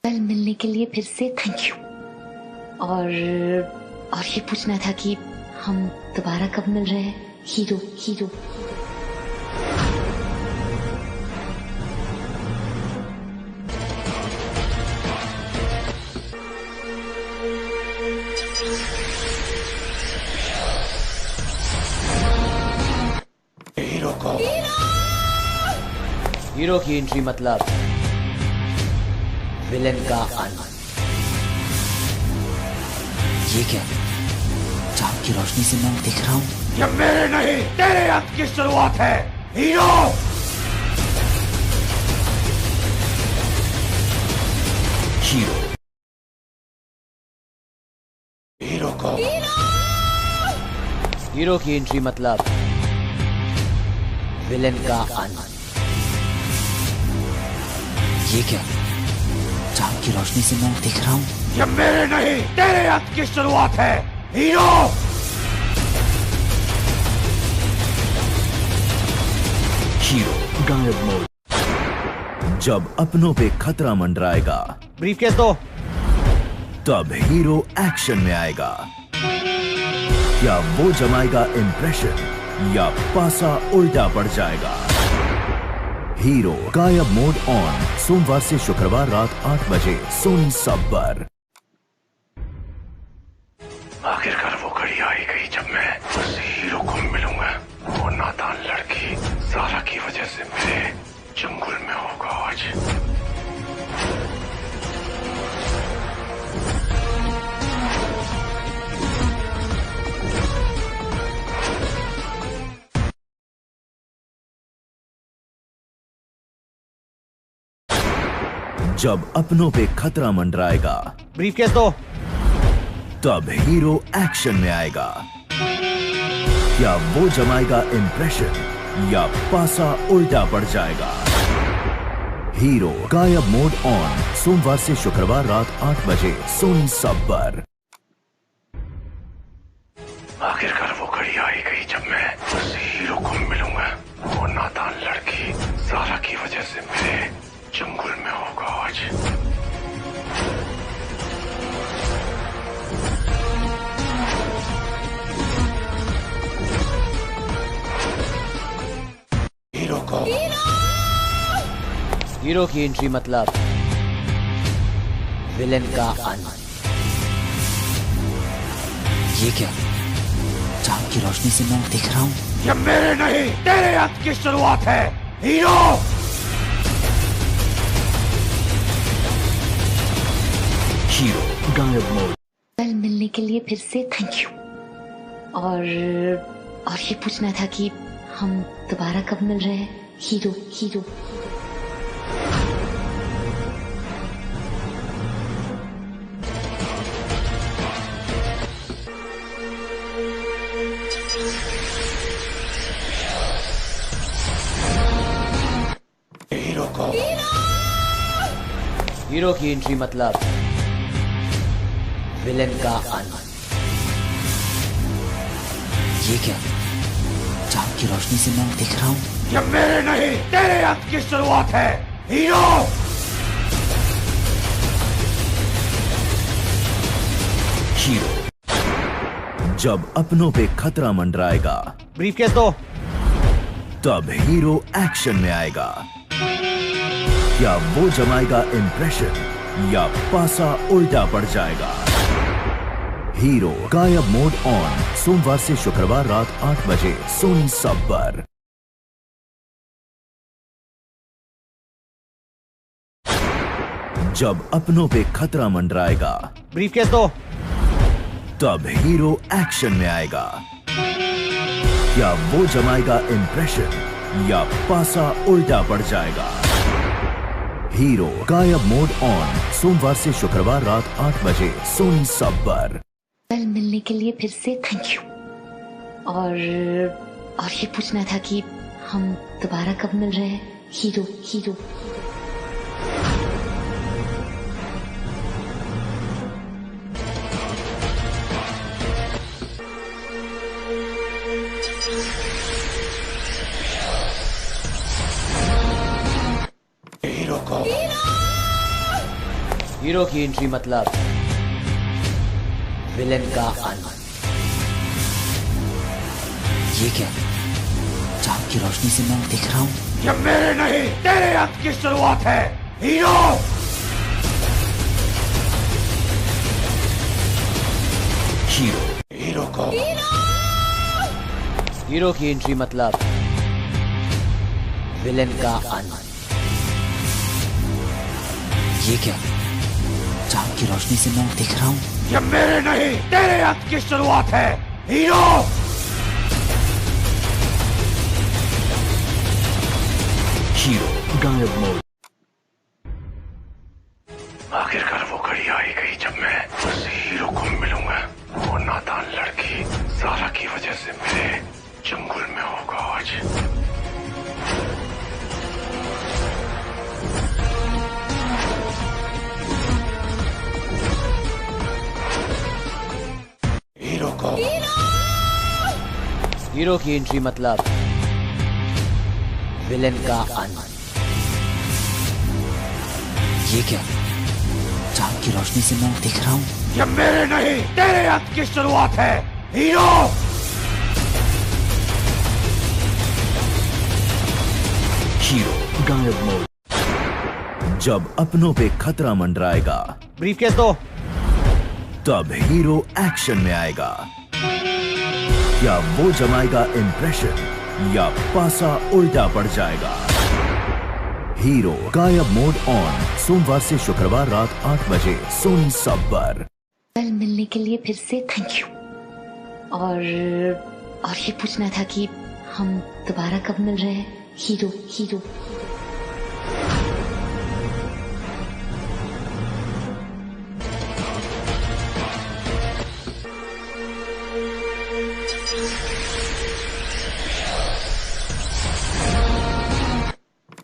कल मिलने के लिए फिर से थैंक यू। और ये पूछना था कि हम दोबारा कब मिल रहे हैं हीरो हीरो। हीरो की एंट्री मतलब विलेन का आना। ये क्या? चांद की रोशनी से मैं दिख रहा हूँ। ये मेरे नहीं तेरे अंत की शुरुआत है हीरो। हीरो हीरो को हीरो की एंट्री मतलब विलेन का आना। ये क्या? चांद की रोशनी से मैं दिख रहा हूँ। ये मेरे नहीं तेरे अंत की शुरुआत है हीरो। हीरो गायब मोड। जब अपनों पे खतरा मंडराएगा, ब्रीफकेस दो। तब हीरो एक्शन में आएगा। क्या वो जमाएगा इम्प्रेशन या पासा उल्टा पड़ जाएगा? हीरो गायब मोड ऑन, सोमवार से शुक्रवार रात 8 बजे सोनी सब पर। आखिरकार वो घड़ी आई गई जब मैं उस हीरो को मिलूंगा। वो नादान लड़की सारा की वजह से मेरे जंगल में होगा आज। जब अपनों पे खतरा मंडराएगा, ब्रीफकेस दो। तब हीरो एक्शन में आएगा। क्या वो जमाएगा इम्प्रेशन या पासा उल्टा पड़ जाएगा? हीरो गायब मोड ऑन, सोमवार से शुक्रवार रात 8 बजे सोनी सब पर। आखिरकार वो घड़ी आई गई जब मैं उस हीरो को मिलूंगा। वो नादान लड़की सारा की वजह से मेरे जंगल में होगा आज। हीरो को हीरो की एंट्री मतलब विलेन का आना। ये क्या? चांद की रोशनी से मैं दिख रहा हूँ। ये मेरे नहीं तेरे अंत की शुरुआत है हीरो। हीरो गायब मोड। कल मिलने के लिए फिर से थैंक यू। और ये पूछना था कि हम दोबारा कब मिल रहे हैं हीरो हीरो। हीरो को हीरो की एंट्री मतलब विलेन का आना। ये क्या? चांद की रोशनी से मैं दिख रहा हूँ। ये मेरे नहीं तेरे अंत की शुरुआत है हीरो। हीरो जब अपनों पे खतरा मंडराएगा, ब्रीफकेस दो। तब हीरो एक्शन में आएगा। क्या वो जमाएगा इम्प्रेशन या पासा उल्टा पड़ जाएगा? हीरो गायब मोड ऑन, सोमवार से शुक्रवार रात 8 बजे सोनी सब पर। जब अपनों पे खतरा मंडराएगा, ब्रीफकेस दो। तब हीरो एक्शन में आएगा। क्या वो जमाएगा इम्प्रेशन या पासा उल्टा पड़ जाएगा? हीरो गायब मोड ऑन, सोमवार से शुक्रवार रात 8 बजे सोनी सब पर। कल मिलने के लिए फिर से थैंक यू। और ये पूछना था कि हम दोबारा कब मिल रहे हैं हीरो हीरो। हीरो को हीरो की एंट्री मतलब विलेन का आना। ये क्या? चांद की रोशनी से मैं दिख रहा हूँ। ये मेरे नहीं तेरे अंत की शुरुआत है हीरो। हीरो को हीरो की एंट्री मतलब विलेन का आना। ये क्या? चांद की रोशनी से मैं दिख रहा हूँ। ये मेरे नहीं तेरे अंत की शुरुआत है हीरो। गायब मोड। आखिरकार वो घड़ी आई गई जब मैं उस हीरो को मिलूंगा। वो नादान लड़की सारा की वजह से मेरे जंगल में होगा आज। हीरो को हीरो की एंट्री मतलब विलेन का आना। ये क्या? चांद की रोशनी से मैं दिख रहा हूँ। ये मेरे नहीं तेरे अंत की शुरुआत है हीरो। गायब मोड। जब अपनों पे खतरा मंडराएगा ब्रीफकेस दो। तब हीरो एक्शन में आएगा। क्या वो जमाएगा इंप्रेशन या पासा उल्टा पड़ जाएगा? हीरो गायब मोड ऑन, सोमवार से शुक्रवार रात 8 बजे सोनी सब पर। कल मिलने के लिए फिर से थैंक यू। और ये पूछना था कि हम दोबारा कब मिल रहे हैं हीरो हीरो।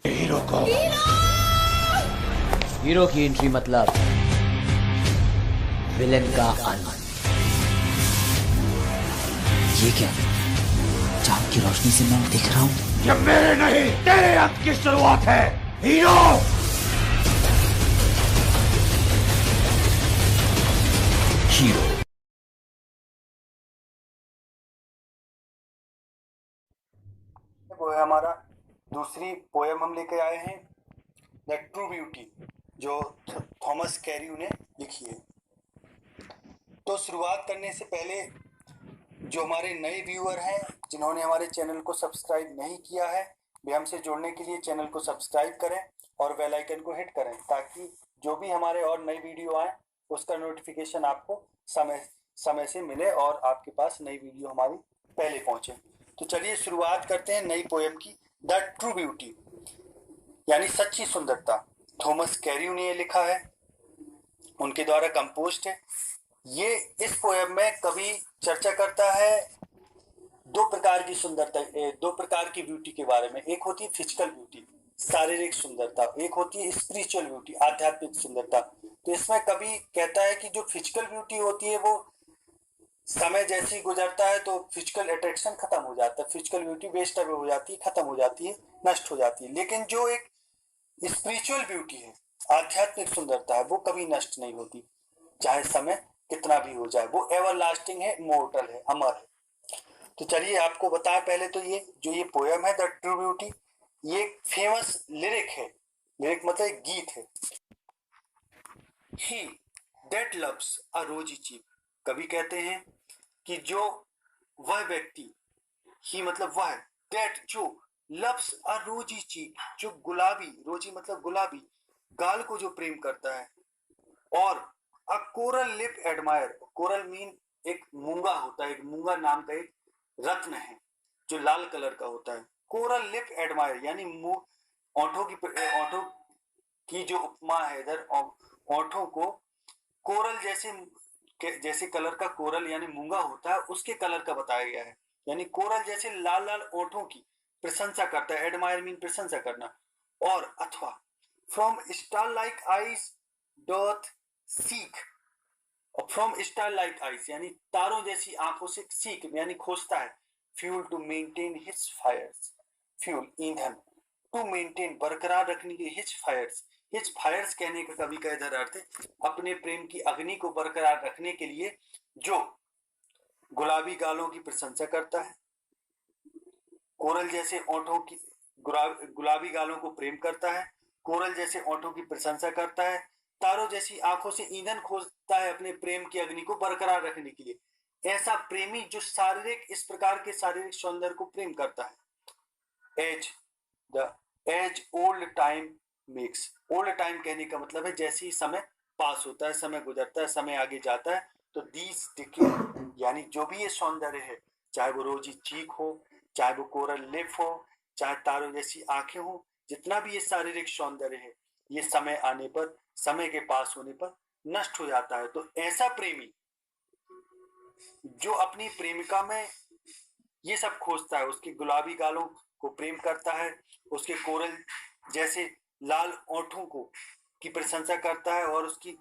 हीरो को हीरो की एंट्री मतलब विलेन का आना। ये क्या? चांद की रोशनी से मैं दिख रहा हूँ। ये मेरे नहीं तेरे अंत की शुरुआत है हीरो। वो है हमारा दूसरी पोएम हम लेके आए हैं, द ट्रू ब्यूटी, जो थॉमस कैरी ने लिखी है। तो शुरुआत करने से पहले जो हमारे नए व्यूअर हैं जिन्होंने हमारे चैनल को सब्सक्राइब नहीं किया है, वे हमसे जुड़ने के लिए चैनल को सब्सक्राइब करें और बेल आइकन को हिट करें ताकि जो भी हमारे और नई वीडियो आए उसका नोटिफिकेशन आपको समय समय से मिले और आपके पास नई वीडियो हमारी पहले पहुंचे। तो चलिए शुरुआत करते हैं नई पोएम की, द ट्रू ब्यूटी यानी सच्ची सुंदरता। थॉमस कैरी ने ये लिखा है, उनके द्वारा कंपोज्ड है। ये इस पोएम में कवि चर्चा करता है दो प्रकार की सुंदरता, दो प्रकार की ब्यूटी के बारे में। एक होती है फिजिकल ब्यूटी, शारीरिक सुंदरता, एक होती है स्पिरिचुअल ब्यूटी, आध्यात्मिक सुंदरता। तो इसमें कवि कहता है कि जो फिजिकल ब्यूटी होती है वो समय जैसे ही गुजरता है तो फिजिकल अट्रैक्शन खत्म हो जाता है, फिजिकल ब्यूटी वेस्ट हो जाती है, खत्म हो जाती है, नष्ट हो जाती है। लेकिन जो एक स्पिरिचुअल ब्यूटी है, आध्यात्मिक सुंदरता है, वो कभी नष्ट नहीं होती, चाहे समय कितना भी हो जाए, वो एवर लास्टिंग है, इमॉर्टल है, अमर है। तो चलिए आपको बताएं पहले तो ये जो ये पोएम है द ट्रू ब्यूटी, ये एक फेमस लिरिक है। लिरिक मतलब एक गीत है। ही दैट लव्स अ रोजी चीक, कवि कहते हैं कि जो वह व्यक्ति, ही मतलब वह, दैट जो, लव्स अ रोजी चीक, जो गुलाबी, रोजी मतलब गुलाबी, गाल को जो प्रेम करता है, और a coral lip admire, coral mean एक मूंगा होता है, एक मूंगा नाम का एक रत्न है जो लाल कलर का होता है। कोरल लिप एडमायर यानी ओंठों की जो उपमा है इधर, ओंठों को कोरल जैसे कलर का, कोरल यानी मूंगा होता है उसके कलर का बताया गया है। यानी कोरल जैसे लाल लाल ओंठों की प्रशंसा करता है, एडमायर मीन प्रशंसा करना। और अथवा from star like eyes doth सीख, और फ्रॉम स्टार लाइक आईज यानी तारों जैसी आंखों से सीख यानी खोजता है, fuel to maintain his fires, fuel ईंधन, टू मेंटेन बरकरार रखने के लिए हिज फायर्स हिज फायर्स कहने का कवि का इधर अर्थ है अपने प्रेम की अग्नि को बरकरार रखने के लिए जो गुलाबी गालों की प्रशंसा करता है, कोरल जैसे ओंठों की गुलाबी गालों को प्रेम करता है, कोरल जैसे ओंठों की प्रशंसा करता है, तारों जैसी आंखों से ईंधन खोजता है अपने प्रेम की अग्नि को बरकरार रखने के लिए। ऐसा प्रेमी जो शारीरिक इस प्रकार के शारीरिक सौंदर्य को प्रेम करता है। As old time makes, old time कहने का मतलब है जैसे ही समय पास होता है, समय गुजरता है, समय आगे जाता है, तो दीज डिकेड यानी जो भी ये सौंदर्य है, चाहे वो रोजी चीक हो, चाहे वो कोरल लिप हो, चाहे तारों जैसी आंखें हो, जितना भी ये शारीरिक सौंदर्य है, ये समय आने पर, समय के पास होने पर नष्ट हो जाता है। तो ऐसा प्रेमी जो अपनी प्रेमिका में ये सब खोजता है, उसके गुलाबी गालों को प्रेम करता है, उसके कोरल जैसे लाल ओंठों को की प्रशंसा करता है और उसकी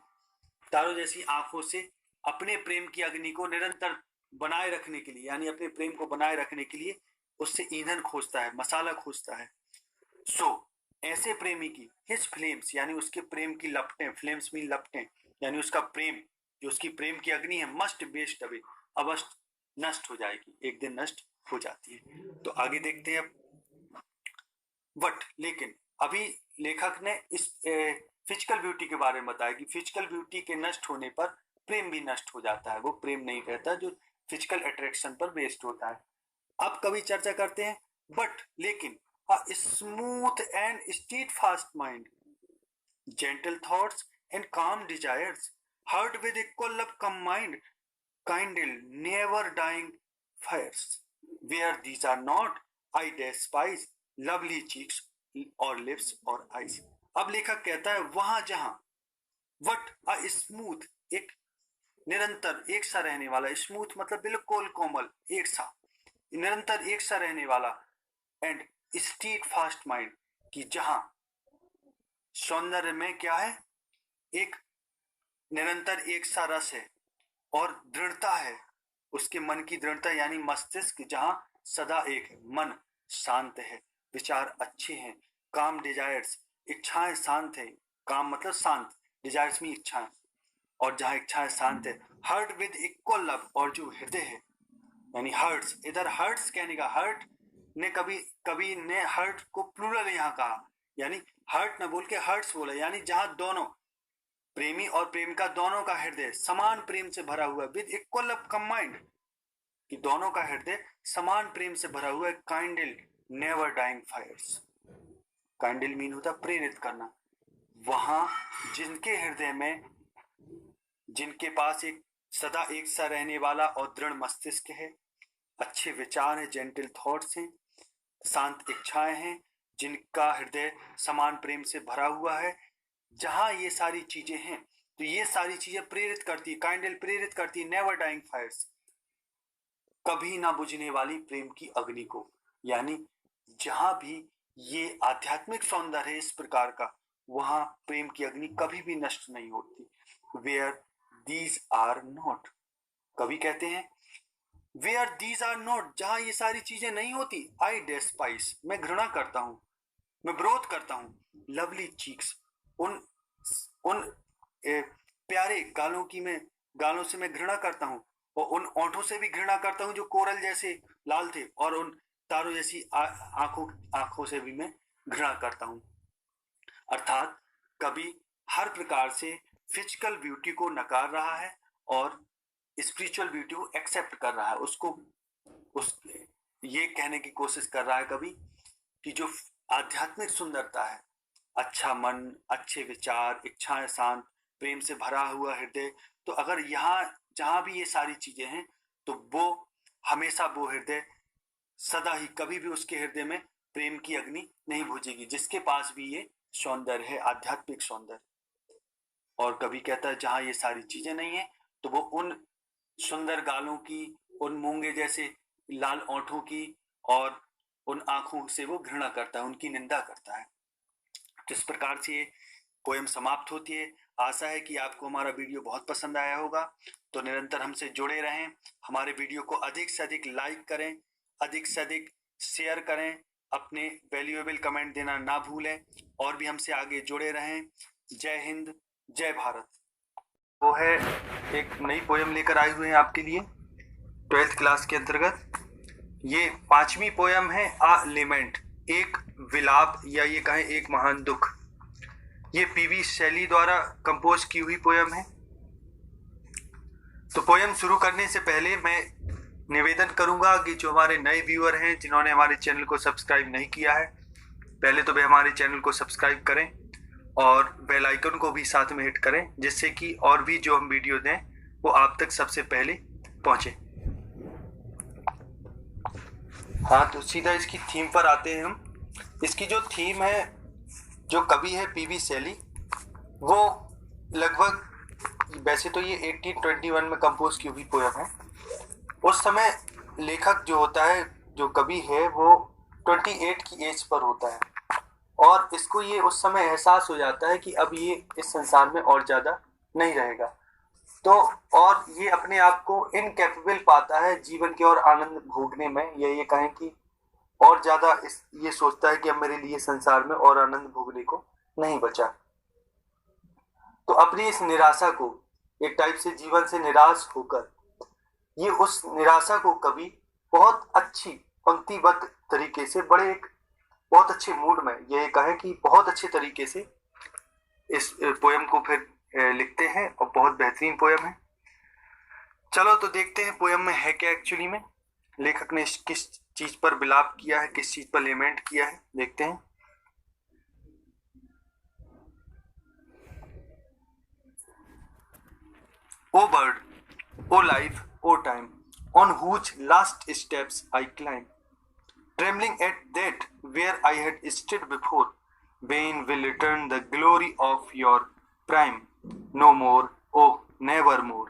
तारों जैसी आंखों से अपने प्रेम की अग्नि को निरंतर बनाए रखने के लिए, यानी अपने प्रेम को बनाए रखने के लिए उससे ईंधन खोजता है, मसाला खोजता है। ऐसे प्रेमी की हिज फ्लेम्स यानी उसके प्रेम की लपटें, फ्लेम्स मीन लपटें, यानी उसका प्रेम जो उसकी प्रेम की अग्नि है, मस्ट वेस्ट अवे, अवश्य नष्ट हो जाएगी, एक दिन नष्ट हो जाती है। तो आगे देखते हैं अब। बट लेकिन अभी लेखक ने इस फिजिकल ब्यूटी के बारे में बताया कि फिजिकल ब्यूटी के नष्ट होने पर प्रेम भी नष्ट हो जाता है, वो प्रेम नहीं रहता जो फिजिकल अट्रैक्शन पर बेस्ड होता है। अब कभी चर्चा करते हैं बट लेकिन a smooth and steadfast mind, gentle thoughts and calm desires, heart with equal love combined, kindle never dying fires, where these are not, I despise lovely cheeks or lips or eyes। अब लेखक कहता है वहां जहां what a smooth एक निरंतर एक सा रहने वाला, स्मूथ मतलब बिल्कुल कोमल, एक सा निरंतर एक सा रहने वाला, एंड स्टीड फास्ट माइंड कि जहां सौंदर्य में क्या है, एक निरंतर एक सा रस है और दृढ़ता है, उसके मन की दृढ़ता यानी मस्तिष्क जहां सदा एक है, मन शांत है, विचार अच्छे हैं, काम डिजायर्स इच्छाएं शांत है, काम मतलब शांत, डिजायर्स में इच्छाएं, और जहां इच्छाएं शांत है, हर्ट विद इक्वल लव और जो हृदय है यानी हर्ट्स, इधर हर्ट्स कहने का हर्ट ने कभी ने हर्ट को प्लूरल यहाँ कहा, यानी हर्ट न बोल के हर्ट्स बोला, यानी जहां दोनों प्रेमी और प्रेमिका दोनों का हृदय समान प्रेम से भरा हुआ है, विद इक्वल लव कंबाइंड कि दोनों का हृदय समान प्रेम से भरा हुआ है, kindle never dying fires, kindle mean होता प्रेरित करना, वहां जिनके हृदय में, जिनके पास एक सदा एक सा रहने वाला और दृढ़ मस्तिष्क है, अच्छे विचार है, जेंटल थॉट्स हैं, शांत इच्छाएं हैं, जिनका हृदय समान प्रेम से भरा हुआ है, जहां ये सारी चीजें हैं तो ये सारी चीजें प्रेरित करती है, काइंडल प्रेरित करती है नेवर डाइंग फायर्स, कभी ना बुझने वाली प्रेम की अग्नि को, यानी जहां भी ये आध्यात्मिक सौंदर्य है इस प्रकार का, वहां प्रेम की अग्नि कभी भी नष्ट नहीं होती। वेयर दीज आर नॉट, कभी कहते हैं वेयर दीज आर नॉट, जहां ये सारी चीजें नहीं होती, आई डेस्पाइस मैं घृणा करता हूं, मैं विरोध करता हूं, लवली चीक्स उन प्यारे गालों से मैं घृणा करता हूं, और उन ओंठों से भी घृणा करता हूं जो कोरल जैसे लाल थे, और उन तारों जैसी आंखों से भी मैं घृणा करता हूं। अर्थात कभी हर प्रकार से फिजिकल ब्यूटी को नकार रहा है और स्पिरिचुअल ब्यूटी को एक्सेप्ट कर रहा है, उसको ये कहने की कोशिश कर रहा है कभी कि जो आध्यात्मिक सुंदरता है, अच्छा मन, अच्छे विचार, इच्छाएं शांत, प्रेम से भरा हुआ हृदय, तो अगर यहाँ जहां भी ये सारी चीजें हैं तो वो हमेशा वो हृदय सदा ही कभी भी उसके हृदय में प्रेम की अग्नि नहीं बुझेगी, जिसके पास भी ये सौंदर्य है, आध्यात्मिक सौंदर्य। और कभी कहता है जहां ये सारी चीजें नहीं है तो वो उन सुंदर गालों की, उन मूंगे जैसे लाल ओंठों की और उन आंखों से वो घृणा करता है, उनकी निंदा करता है। तो इस प्रकार से ये पोएम समाप्त होती है। आशा है कि आपको हमारा वीडियो बहुत पसंद आया होगा, तो निरंतर हमसे जुड़े रहें, हमारे वीडियो को अधिक से अधिक लाइक करें, अधिक से अधिक शेयर करें, अपने वैल्यूएबल कमेंट देना ना भूलें और भी हमसे आगे जुड़े रहें। जय हिंद, जय भारत। वो है एक नई पोयम लेकर आए हुए हैं आपके लिए 12th क्लास के अंतर्गत। ये 5वीं पोयम है आ लेमेंट, एक विलाप या ये कहें एक महान दुख। ये पीवी शैली द्वारा कंपोज की हुई पोयम है। तो पोयम शुरू करने से पहले मैं निवेदन करूंगा कि जो हमारे नए व्यूअर हैं जिन्होंने हमारे चैनल को सब्सक्राइब नहीं किया है, पहले तो वे हमारे चैनल को सब्सक्राइब करें और बेल आइकन को भी साथ में हिट करें, जिससे कि और भी जो हम वीडियो दें वो आप तक सबसे पहले पहुंचे। हाँ, तो सीधा इसकी थीम पर आते हैं हम। इसकी जो थीम है, जो कवि है पीवी शैली, वो लगभग वैसे तो ये 1821 में कंपोज की हुई पोयम है। उस समय लेखक जो होता है, जो कवि है, वो 28 की एज पर होता है और इसको ये उस समय एहसास हो जाता है कि अब ये इस संसार में और ज़्यादा नहीं रहेगा। तो और ये अपने आप को इनकैपेबल पाता है जीवन के और आनंद भोगने में, या ये कहें कि और ज़्यादा ये सोचता है कि अब मेरे लिए संसार में और आनंद भोगने को नहीं बचा। तो अपनी इस निराशा को, एक टाइप से जीवन से निराश होकर, ये उस निराशा को कवि बहुत अच्छी पंक्तिबद्ध तरीके से, बड़े एक बहुत अच्छे मूड में, ये कहें कि बहुत अच्छे तरीके से इस पोयम को फिर लिखते हैं और बहुत बेहतरीन पोयम है। चलो तो देखते हैं पोयम में है क्या एक्चुअली में, लेखक ने किस चीज पर विलाप किया है, किस चीज पर लेमेंट किया है, देखते हैं। O bird, O life, O time, on whose last steps I climb, trembling at that where I had stood before, vain will return the glory of your prime, no more, oh never more।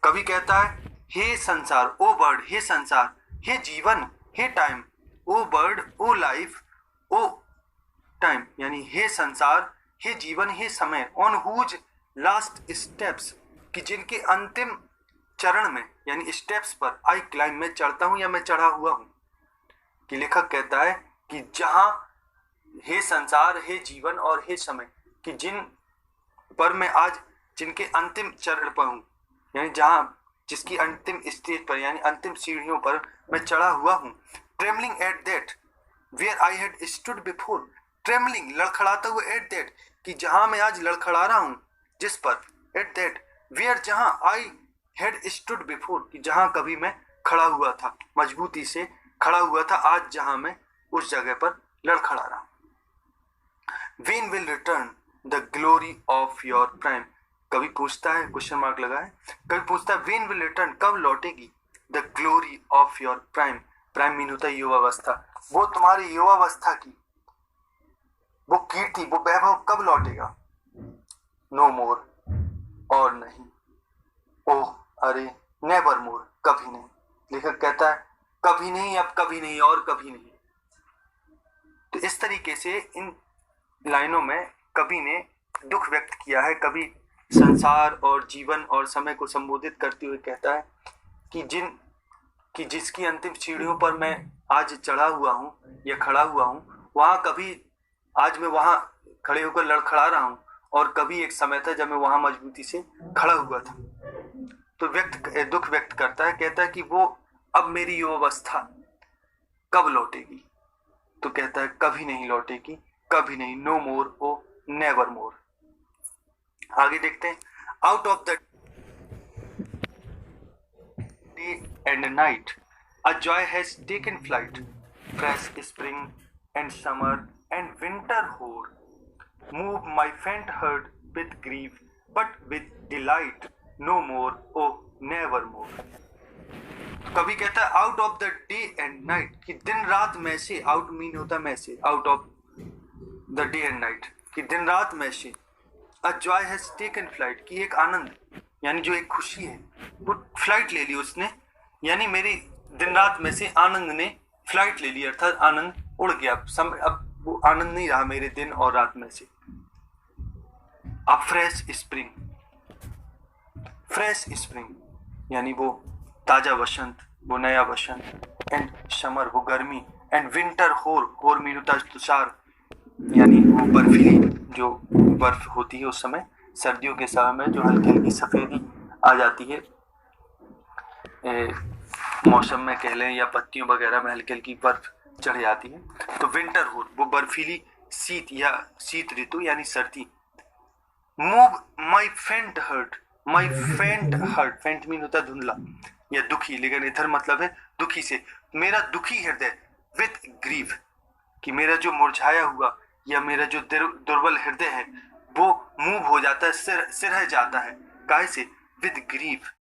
कवि कहता है, हे संसार, ओ bird, हे संसार, हे जीवन, हे time, ओ bird, O life, O time, यानी हे संसार, हे जीवन, हे समय, ऑन हुज लास्ट स्टेप्स, कि जिनके अंतिम चरण में यानी स्टेप्स पर आई क्लाइम, में चढ़ता हूं या मैं चढ़ा हुआ हूं। कि लेखक कहता है कि जहां हे संसार, हे जीवन और हे समय, कि जिन पर मैं आज जिनके अंतिम चरण पर हूं, यानी जहां जिसकी अंतिम स्टेज पर यानी अंतिम सीढ़ियों पर मैं चढ़ा हुआ हूं। Trembling at that where I had stood before, trembling लड़खड़ाता हुआ, एट दैट कि जहां मैं आज लड़खड़ा रहा हूं, जिस पर, एट दैट वेयर जहां आई हैड स्टूड बिफोर, कि जहां कभी मैं खड़ा हुआ था, मजबूती से खड़ा हुआ था, आज जहां मैं उस जगह पर लड़खड़ा रहा हूं। When will return the glory of your prime, कभी पूछता है, क्वेश्चन मार्क लगा है, कभी पूछता है when will return, कब लौटेगी, the glory of your prime, prime mean होता है युवावस्था, वो तुम्हारी युवावस्था की वो कीर्ति, वो वैभव कब लौटेगा। नो मोर, और नहीं, ओह अरे, नेवर मोर, कभी नहीं। लेखक कहता है कभी नहीं, अब कभी नहीं और कभी नहीं। तो इस तरीके से इन लाइनों में कवि ने दुख व्यक्त किया है। कवि संसार और जीवन और समय को संबोधित करते हुए कहता है कि जिसकी अंतिम सीढ़ियों पर मैं आज चढ़ा हुआ हूँ या खड़ा हुआ हूँ, वहाँ कभी आज मैं वहाँ खड़े होकर लड़खड़ा रहा हूँ, और कभी एक समय था जब मैं वहाँ मजबूती से खड़ा हुआ था। तो दुख व्यक्त करता है, कहता है कि वो अब मेरी युवावस्था कब लौटेगी। तो कहता है कभी नहीं लौटेगी, कभी नहीं, नो मोर, ओ नेवर मोर। आगे देखते हैं। Out of the day and night a joy has taken flight, fresh spring and summer and winter hoar, move my faint heart with grief but with delight, no more, O never more. कभी कहता है out of the day and night, कि दिन रात में से, out mean होता है में से, out of the day and night, कि दिन रात में से, अ जॉय हैज टेकन फ्लाइट, कि एक आनंद यानी जो एक खुशी है वो फ्लाइट ले ली उसने, यानी मेरी दिन रात में से आनंद ने फ्लाइट ले ली, अर्थात आनंद उड़ गया। अब वो आनंद नहीं रहा मेरे दिन और रात में से। अ फ्रेश स्प्रिंग, फ्रेश स्प्रिंग यानी वो ताजा वसंत, वो नया वसंत, एंड समर वो गर्मी, एंड विंटर होर, होर मीन होता है तुषार, यानी वो बर्फीली जो बर्फ होती है उस समय, सर्दियों के समय में जो हल्की हल्की सफेदी आ जाती है मौसम में कह लें, या पत्तियों वगैरह में हल्की हल्की बर्फ चढ़ जाती है, तो विंटर होर वो बर्फीली शीत या शीत ऋतु यानी सर्दी। Move my faint hurt, my faint hurt, फेंट मीन होता है धुंधला या दुखी, लेकिन इधर मतलब है दुखी से, मेरा दुखी हृदय विद ग्रीव, कि मेरा जो मुरझाया हुआ या मेरा जो दुर्बल हृदय है वो मूव हो जाता है, सिरह जाता है, काहे से, विद ग्रीव,